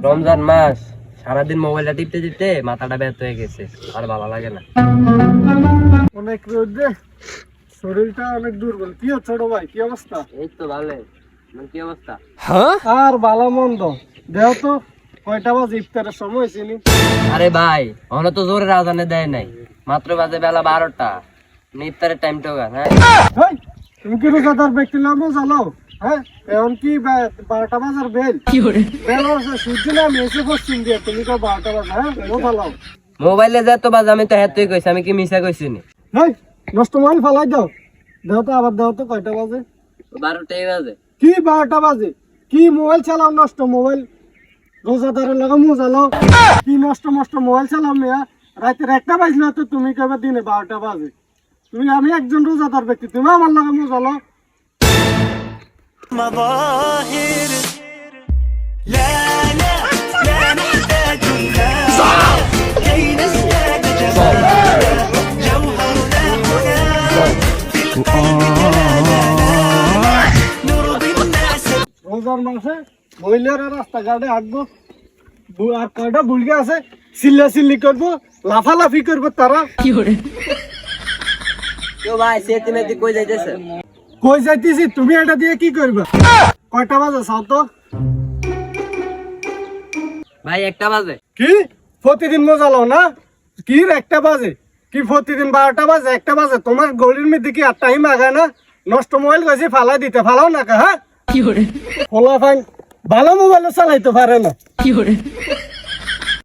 রমজান মাস সারাদিন মোবাইলটা টিপতে টিপতে মাথাটা ব্যথা হয়ে গেছে, আর ভালো লাগে না। অনেক রোদে শরীরটা অনেক দুর্বল। কি হচ্ছে ছোট ভাই, কি অবস্থা? এই তো ভালো। কি অবস্থা? আর ভালো মন্দ দেও তো, কয়টা বাজে ইফতারের সময় চিনি? আরে ভাই, ওখানে তো জোরে আজানে দেয় নাই, মাত্র বাজে বেলা 12টা। ইফতারের টাইমটাও হ্যাঁ। হেই, তুমি কি রোজাদার ব্যক্তি নামও জানো? হ্যাঁ, এখন কি 12টা বাজার বেল? বেল হচ্ছে সূর্য নামে এসে পশ্চিম দিয়ে, তুমি তো 12টা বাজে। হ্যাঁ, ও ভালো। মোবাইলে যা তো বাজে, আমি তো হেতুই কইছি, আমি কি মিছা কইছি নি? হেই, নষ্ট মোবাইল ফালাই দাও। দেও তো আবার, দেও তো কয়টা বাজে? 12টাই বাজে। কি 12টা বাজে? কি মোবাইল চালাও নষ্ট মোবাইল? রোজাদারের লগে মজা লও। কি নষ্ট নষ্ট মোবাইল চালাও মেয়া? রাতের 1টা বাজলে তো তুমি কবে দিনে 12টা বাজে? তুমি, আমি একজন রোজাদার ব্যক্তি, তুমি আমার লগে মজা লও। مظاهر لا لا لا نحتاج الناس كي نزداد جمالا جوهرنا هنا في القلب لا نرضي الناس রোজার মাসে মহিলারা রাস্তাঘাটে হাঁটবো, আর কয়টা বুলকে আছে চিল্লা চিল্লি করবো, লাফালাফি করবো তারা। তো ভাই সেতি মেতি কই যাইতেছে? কই যাইতেছি, তুমি এটা দিয়ে কি করবে? কয়টা বাজে চাও তো? ভাই 1টা বাজে। কি প্রতিদিন মজা লও না? কি 1টা বাজে? কি প্রতিদিন 12টা বাজে, 1টা বাজে? তোমার গলির মধ্যে কি আর টাইম আগায় না? নষ্ট মোবাইল গেছে ফালাই দিতে, ফালাও না কা? হ্যাঁ, ফলা ফাইন ভালো মোবাইল চালাইতে পারে না।